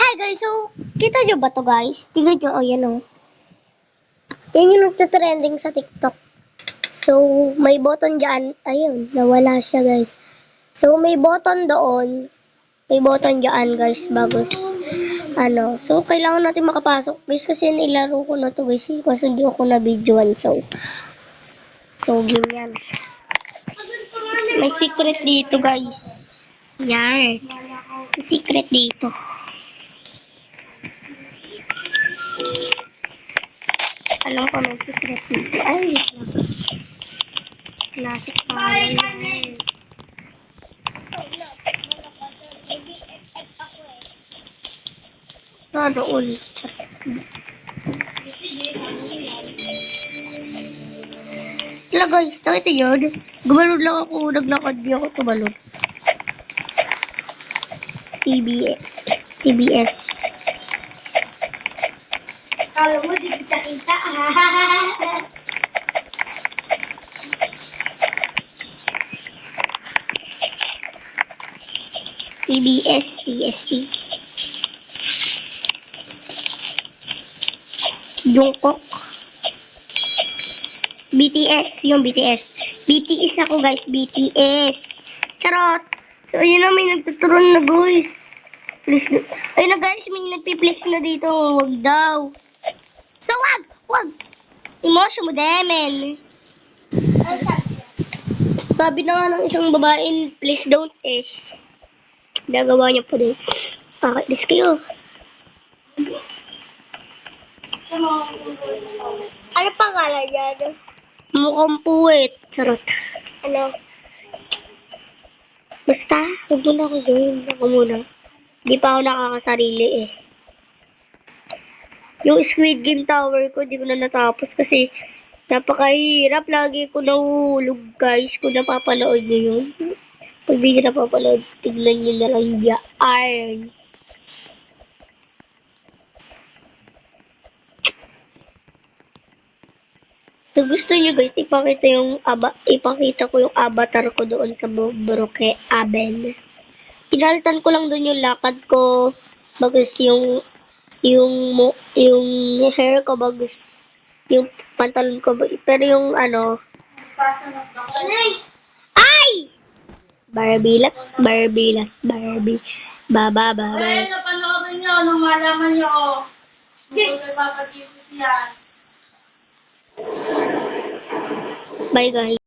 Hi guys, so kita nyo ba to guys? Tingnan nyo, oh yan oh. Yan yung nagtatrending sa TikTok. So, may button dyan. Ayun, nawala siya guys. So, may button doon. May button dyan guys, bagos. So, kailangan natin makapasok guys kasi nilaro ko na to guys. Kasi hindi ako na-videoan. So, game yan. May secret dito guys. Yan. May secret dito. Alam ko may secret dito. Ay, classic pala yan. Naroon. Wala guys, nakita yun? Gumalod lang ako, naglakad di ako tumalod. TBS. Kala mo, di kita. TBS, TST. Jungkook. BTS, yung BTS. BTS ako guys, BTS. Charot. So, ayun na, may nagtuturon na guys. Please, ayun na guys, may nagpi-please na dito. Wag daw. So, wag. Emotion mo, demen. Sabi na nga ng isang babae, please don't eh. Nagawa niya po din. Pakaklis kayo. Ano pangalan yan? Mukhang puwet. Charot. Ano? Basta, huwag mo na ako gawin. Ako muna. Di pa ako nakakasarili eh. Yung Squid Game Tower ko, di ko na natapos kasi napakahirap. Lagi ko nahuhulog guys kung napapanood nyo yun. Pag di nyo napapanood, tignan nyo na lang yan. So gusto nyo guys, ipakita ko yung avatar ko doon sa Broke Abel. Pinalitan ko lang doon yung lakad ko, bagus yung hair ko, bagus yung pantalon ko, pero yung ay! Barbie. Baba. Ay, napanoorin nyo, nung malaman nyo, magpapagipis yan. Bye guys.